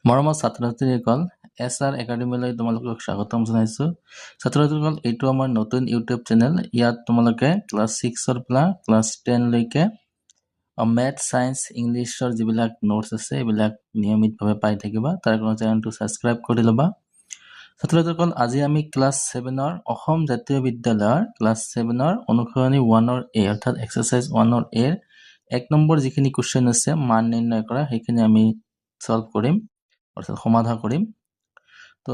মৰমৰ ছাত্ৰ-ছাত্ৰীসকল SR একাডেমীলৈ তোমালোকক স্বাগতম জনাইছো। ছাত্ৰ-ছাত্ৰীসকল এইটো আমাৰ নতুন ইউটিউব চেনেল। ইয়াত তোমালোকে ক্লাছ 6 পৰা ক্লাছ 10 লৈকে মেথ, সায়েন্স, ইংলিছৰ যিবিলাক নোটছ আছে এইবিলাক নিয়মিতভাৱে পাই থাকিবা। তাৰ কাৰণে চেনেলটো ছাবস্ক্ৰাইব কৰি ল'বা। ছাত্ৰ-ছাত্ৰীসকল আজি আমি ক্লাছ 7ৰ অসম জাতীয় বিদ্যালয়ৰ ক্লাছ 7ৰ অনুসৰণী 1ৰ A অৰ্থাৎ এক্সাৰসাইজ 1ৰ A ৰ 1 নম্বৰ যিখিনি কোৱেশ্চন আছে মান নিৰ্ণয় কৰা সেইখিনি আমি সলভ কৰিম অৰ্থাৎ সমাধান কৰিম। তো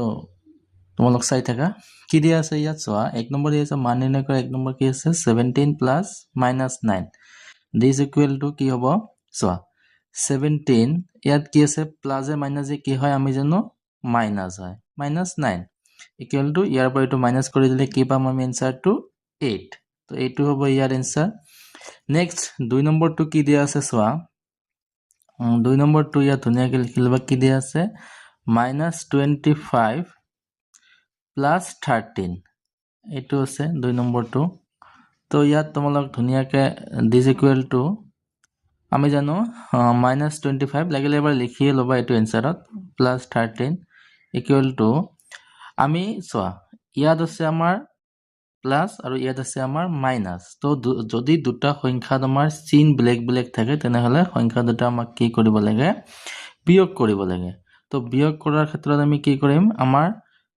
তোমালোক চাই থাকা কি দিয়া আছে ইয়াত চোৱা 1 নম্বৰ দিয়া আছে মান নিৰ্ণয় কৰা 1 নম্বৰ কি আছে 17 plus minus 9 this equal to কি হ'ব চোৱা 17 ইয়াত কি আছে প্লাস এ মাইনাস এ কি হয় আমি জানো মাইনাস হয় মাইনাস 9 ইকুৱেল টু ইয়াৰ পৰা এইটো মাইনাস কৰি দিলে কি পাম আমি এনসাৰটো 8 তো এইটো হ'ব ইয়াৰ এনসাৰ। নেক্সট 2 নম্বৰটো কি দিয়া আছে চোৱা 2 নম্বৰটো ইয়াত ধুনীয়াকৈ লিখি ল'বা কি দিয়া আছে -25 প্লাস 13 এইটো আছে 2 নম্বৰটো। তো ইয়াত তোমালোক ধুনীয়াকৈ দিস ইকুৱেল টু আমি জানো -25 লাগিলে এবাৰ লিখিয়ে ল'বা এইটো এনসাৰত প্লাস 13 ইকুৱেল টু আমি চোৱা ইয়াত আছে আমাৰ প্লাস আৰু ইয়াত আছে আমাৰ মাইনাস। তো যদি দুটা সংখ্যা তোমাৰ চিন ব্লেক ব্লেক থাকে তেনেহলে সংখ্যা দুটা আমাক কি কৰিব লাগে বিয়োগ কৰিব লাগে। তো বিয়োগ কৰাৰ ক্ষেত্ৰত আমি কি কৰিম আমাৰ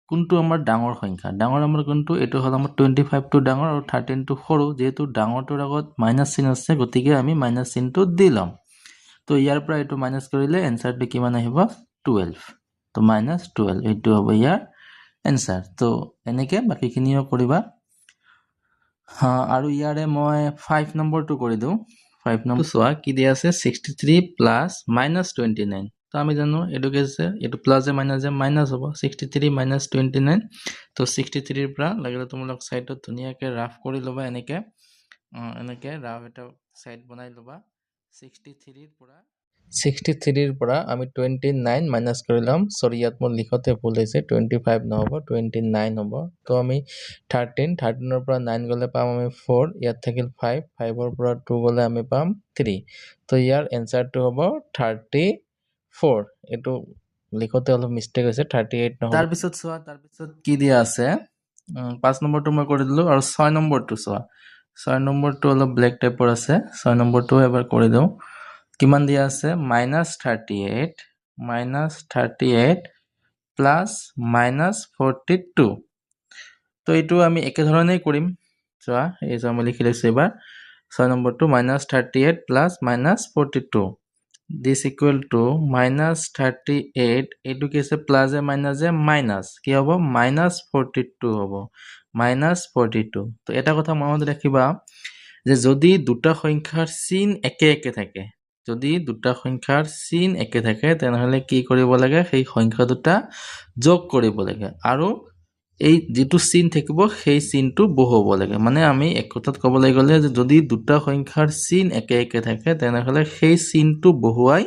কোনটো আমাৰ ডাঙৰ সংখ্যা ডাঙৰ আমাৰ কোনটো এটো হল আমাৰ 25 টো ডাঙৰ আৰু 13 টো সৰু যেহেতু ডাঙৰটোৰ আগত মাইনাস চিন আছে গতিকে আমি মাইনাস চিনটো দি লম। তো ইয়াৰ পৰা এটো মাইনাস কৰিলে এনসাৰটো কিমান আহিব 12 তো -12 এটো হ'ব ইয়াৰ এনসাৰ। তো এনেকে বাকিখিনিও কৰিবা আৰু ইয়াৰে মই 5 নম্বৰটো কৰি দিও 5 নম্বৰ চোৱা কি দিয়া আছে 63 প্লাস -29 তো আমি জানো এটো কি আছে এটো প্লাস এ মাইনাস হ'ব 63 -29 তো 63 ৰ পৰা লাগিলে তোমালোক সাইডত ধুনীয়াকৈ ৰাফ কৰি ল'বা এনেকে ৰাফ এটা সাইড বনাই ল'বা 63 ৰ পৰা আমি 29 মাইনাস কৰি লম সৰি ইয়াত মোৰ লিখতে ভুল হৈছে 25 নহব 29 হ'ব। তো আমি 13 ৰ পৰা 9 গলে পাম আমি 4 ইয়াত থাকিল 5 5 ৰ পৰা 2 গলে আমি পাম 3 তো ইয়াৰ এনসাৰটো হ'ব 34 এটো লিখতে অলপ মিস্টেক হৈছে 38 নহব। তাৰ পিছত চোৱা তাৰ পিছত কি দিয়া আছে 5 নম্বৰটো মই কৰি দিলো আৰু 6 নম্বৰটো চোৱা 6 নম্বৰটো অলপ ব্লেক টাইপৰ আছে 6 নম্বৰটো এবাৰ কৰি দিও কিমান দিয়া আছে -38 প্লাস -42 তো এইটো আমি একে ধৰণেই কৰিম চোৱা এই যে আমি লিখি লৈছো এবাৰ 6 নম্বৰটো -38 প্লাস -42 দিস ইকুৱেল টু -38 এইটো কি আছে প্লাস এ মাইনাস কি হ'ব -42 হ'ব -42 তো এটা কথা মনত ৰাখিবা যে যদি দুটা সংখ্যাৰ চিন একে একে থাকে যদি দুটা সংখ্যাৰ চিন একে থাকে তেনেহলে কি কৰিব লাগে সেই সংখ্যা দুটা যোগ কৰিব লাগে আৰু এই যেটো চিন থাকিব সেই চিনটো বহুব লাগে মানে আমি এক কথাত ক'বলৈ গ'লে যে যদি দুটা সংখ্যাৰ চিন একে একে থাকে তেনেহলে সেই চিনটো বহুৱাই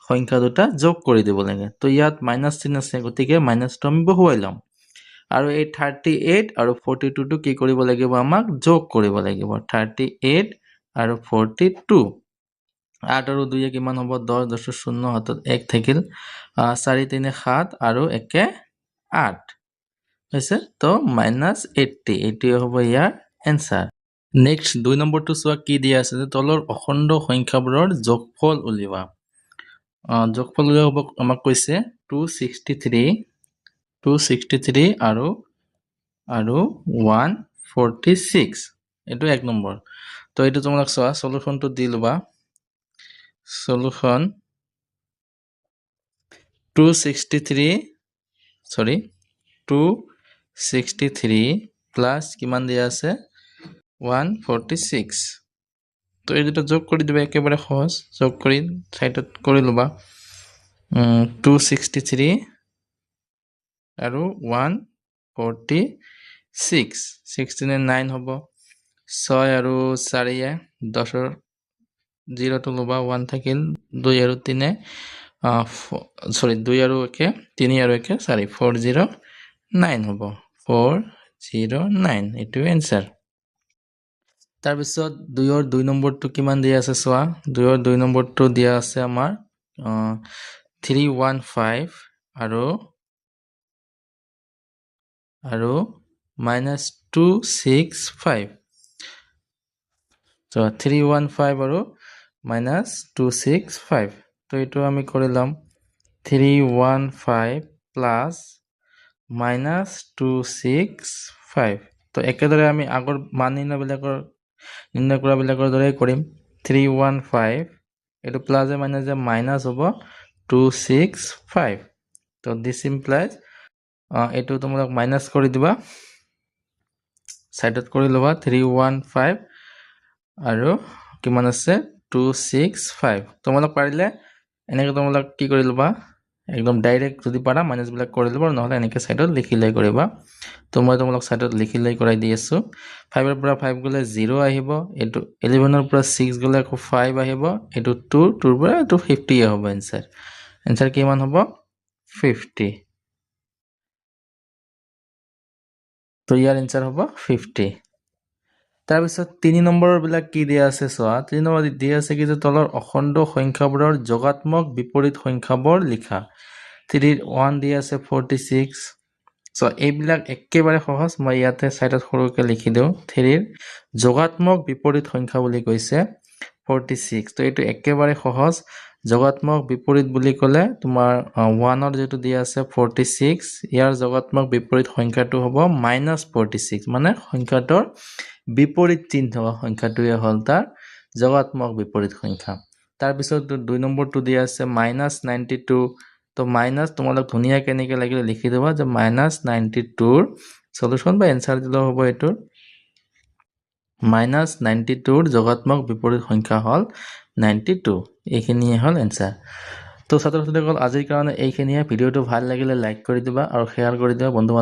সংখ্যা দুটা যোগ কৰি দিব লাগে। তো ইয়াত মাইনাস চিন আছে গতিকে মাইনাসটো আমি বহুৱাই লম আৰু এই 38 আৰু 42 টো কি কৰিব লাগিব আমাক যোগ কৰিব লাগিব 38 আৰু 42 8 আৰু 2 কিমান হ'ব 10 10 0 হাতত 1 থাকিল 4 3 7 আৰু 1 8 হৈছে তো -80 এটি হ'ব ইয়াৰ এনসাৰ। নেক্সট 2 নম্বৰটো চোৱা কি দিয়া আছে যে তলৰ অখণ্ড সংখ্যাবোৰৰ যোগফল উলিওৱা যোগফল উলিয়াব আমাক কৈছে 263 আৰু 146 এটো 1 নম্বৰ। তো এটো তোমালোক চোৱা সলিউশনটো দি লবা সলিউশন 263 প্লাস কিমান দিয়া আছে 146 তো এই দুটো যোগ কৰি দিবা একেবাৰে সহজ যোগ কৰি সাইডত কৰি লবা 263 আৰু 146 16 9 হ'ব 6 আৰু 4 10 ৰ 0 টো লবা 1 থাকিল 2 আৰু 3 সৰি 2 আৰু 1 3 আৰু 1 4 409 হ'ব 409 এটো এনসাৰ। তাৰ পিছত 2 ৰ 2 নম্বৰটো কিমান দিয়া আছে চোৱা 2 ৰ 2 নম্বৰটো দিয়া আছে আমাৰ 315 আৰু -265 so 315 আৰু -265 তো এইটো আমি কৰি লম 315 প্লাস -265 তো একেদৰে আমি আগৰ মান নিৰ্ণয় কৰা বিলাকৰ দৰে কৰিম 315 এটো প্লাস এ মাইনাস এ মাইনাস হ'ব 265 তো দিস ইমপ্লাইজ এটো তোমালোক মাইনাস কৰি দিবা সাইডত কৰি লবা 315 আৰু কিমান আছে 265 তোমালোক পাৰিলে এনেকৈ তোমালোক কি কৰি লবা একদম ডাইৰেক্ট যদি পাৰা মাইনাস বিলাক কৰি লবা নহলে এনেকৈ সাইডত লিখি লাই কৰিবা তো মই তোমালোক সাইডত লিখি লাই কৰাই দি আছো 5 ৰ পৰা 5 গলে 0 আহিব এটো 11 ৰ পৰা 6 গলে 5 আহিব এটো 2 2 ৰ পৰা এটো 50 হ'ব आंसर কিমান হ'ব 50 তো ইয়াৰ आंसर হ'ব 50 তাৰ পিছত 3 নম্বৰৰ বিলাক কি দিয়া আছে সোৱা 3 নম্বৰ দিয়া আছে কি যে তলৰ অখণ্ড সংখ্যাবোৰৰ যোগাত্মক বিপৰীত সংখ্যাবোৰ লিখা 3 1 দিয়া আছে 46 সো এইবিলাক একেবাৰে সহজ মই ইয়াতে সাইডত সৰুকৈ লিখি দিও 3 ৰ যোগাত্মক বিপৰীত সংখ্যা বুলি কৈছে 46 তো এটো একেবাৰে সহজ যোগাত্মক বিপৰীত বুলি ক'লে তোমাৰ 1 ৰ যেটো দিয়া আছে 46 ইয়াৰ যোগাত্মক বিপৰীত সংখ্যাটো হ'ব -46 মানে সংখ্যাটোৰ বিপৰীত চিহ্ন সংখ্যাটোৱে হ'ল তাৰ যোগাত্মক বিপৰীত সংখ্যা তাৰ পিছত 2 নম্বৰটো দিয়া আছে -92 তো মাইনাস তোমালোক ধুনিয়া কেনেকৈ লাগিলে লিখি দেবা যে -92 ৰ সলিউশন বা आंसर দিলে হ'ব এটো -92 ৰ যোগাত্মক বিপৰীত সংখ্যা হ'ল 92 এইখিনিয়ে হ'ল आंसर তো ছাত্ৰ ছাত্ৰীসকল আজিৰ কাৰণে এইখিনিয়ে ভিডিওটো ভাল লাগিলে লাইক কৰি দিবা আৰু শেয়াৰ কৰি দিবা বন্ধু